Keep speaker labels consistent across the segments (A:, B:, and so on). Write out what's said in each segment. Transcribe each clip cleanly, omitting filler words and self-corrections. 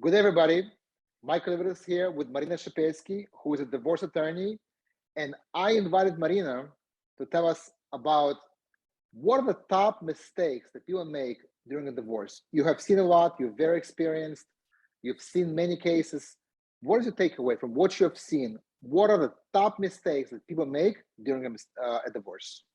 A: Good day, everybody. Michael is here with Marina Shepelsky, who is a divorce attorney. And I invited Marina to tell us about what are the top mistakes that people make during a divorce. You have seen a lot, you're very experienced, you've seen many cases. What is your takeaway from what you have seen? What are the top mistakes that people make during a divorce?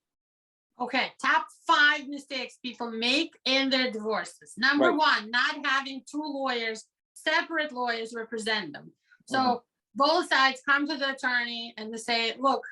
B: Okay, top 5 mistakes people make in their divorces. Number 1, not having 2 lawyers, separate lawyers represent them. So both sides come to the attorney and they say, look,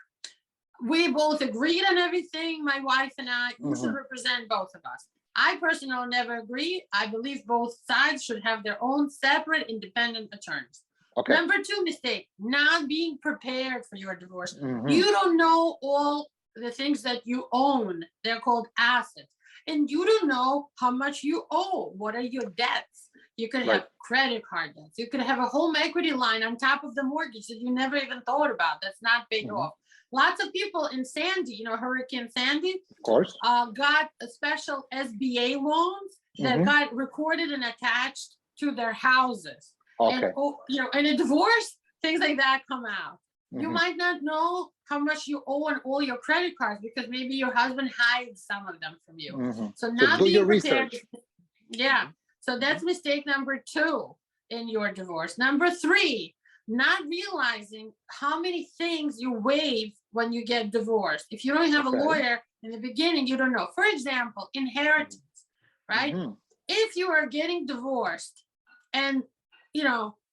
B: we both agreed on everything, my wife and I, you should represent both of us. I personally never agree. I believe both sides should have their own separate independent attorneys. Okay. Number 2 mistake, not being prepared for your divorce. You don't know all the things that you own. They're called assets. And you don't know how much you owe. What are your debts? You could have credit card debts. You could have a home equity line on top of the mortgage that you never even thought about. That's not paid off. Lots of people in Sandy, Hurricane Sandy, of course, got a special SBA loans that got recorded and attached to their houses. Okay. And, in a divorce, things like that come out. You might not know how much you owe on all your credit cards because maybe your husband hides some of them from you. So not being prepared. Yeah. So that's mistake number 2 in your divorce. Number 3, not realizing how many things you waive when you get divorced. If you don't have a lawyer in the beginning, you don't know. For example, inheritance, right? If you are getting divorced and,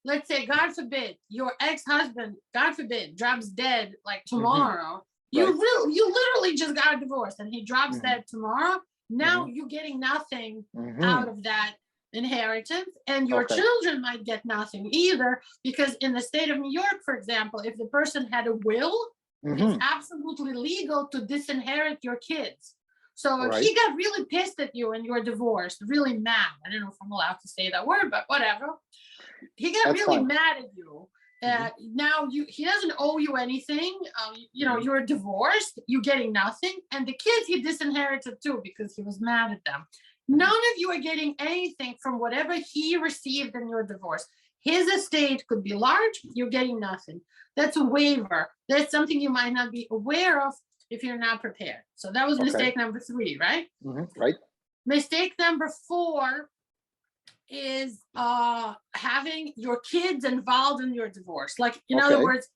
B: let's say, God forbid, your ex-husband, God forbid, drops dead like tomorrow, you literally just got a divorce and he drops dead tomorrow. Now you're getting nothing out of that inheritance, and your children might get nothing either, because in the state of New York, for example, if the person had a will, it's absolutely legal to disinherit your kids. So if he got really pissed at you and you're divorced, really mad, I don't know if I'm allowed to say that word, but whatever. He got really mad at you. Now he doesn't owe you anything. You're divorced, you're getting nothing. And the kids he disinherited too because he was mad at them. None of you are getting anything from whatever he received in your divorce. His estate could be large, you're getting nothing. That's a waiver. That's something you might not be aware of if you're not prepared. So that was mistake number 3, right? Right. Mistake number 4 is having your kids involved in your divorce. Like, in other words,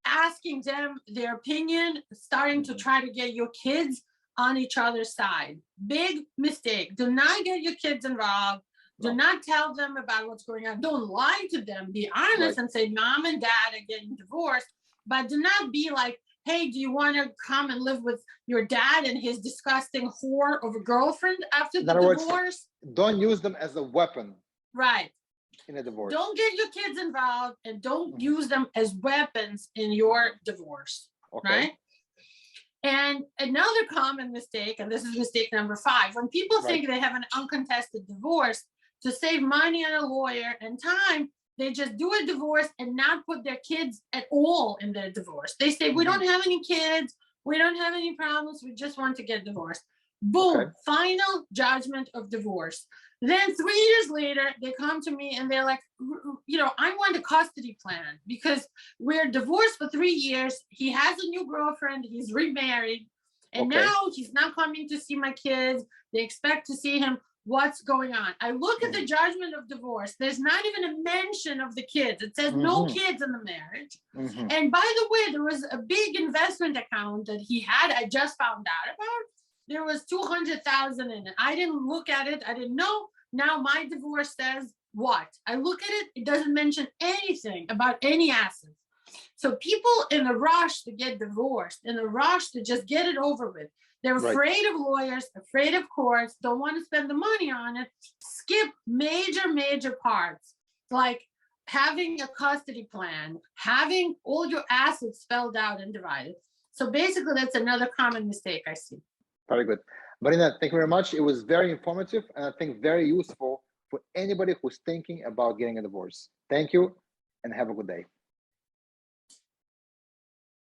B: asking them their opinion, starting to try to get your kids on each other's side. Big mistake. Do not get your kids involved. Do not tell them about what's going on. Don't lie to them. Be honest and say, Mom and Dad are getting divorced. But do not be like, hey, do you want to come and live with your dad and his disgusting whore of a girlfriend after the divorce?
A: Don't use them as a weapon.
B: Right.
A: In a divorce.
B: Don't get your kids involved and don't use them as weapons in your divorce. Right? And another common mistake, and this is mistake number 5, when people think they have an uncontested divorce, to save money on a lawyer and time, they just do a divorce and not put their kids at all in their divorce. They say, we don't have any kids, we don't have any problems, we just want to get divorced. Boom, final judgment of divorce. Then 3 years later, they come to me and they're like, I want a custody plan because we're divorced for 3 years. He has a new girlfriend. He's remarried. And now he's not coming to see my kids. They expect to see him. What's going on? I look at the judgment of divorce. There's not even a mention of the kids. It says no kids in the marriage. And by the way, there was a big investment account that he had. I just found out about. There was $200,000 in it. I didn't look at it. I didn't know. Now my divorce says what? I look at it. It doesn't mention anything about any assets. So people in a rush to get divorced, in a rush to just get it over with, they're afraid of lawyers, afraid of courts, don't want to spend the money on it, skip major parts, like having a custody plan, having all your assets spelled out and divided. So basically, that's another common mistake I see.
A: Very good. Marina, thank you very much. It was very informative and I think very useful for anybody who's thinking about getting a divorce. Thank you and have a good day.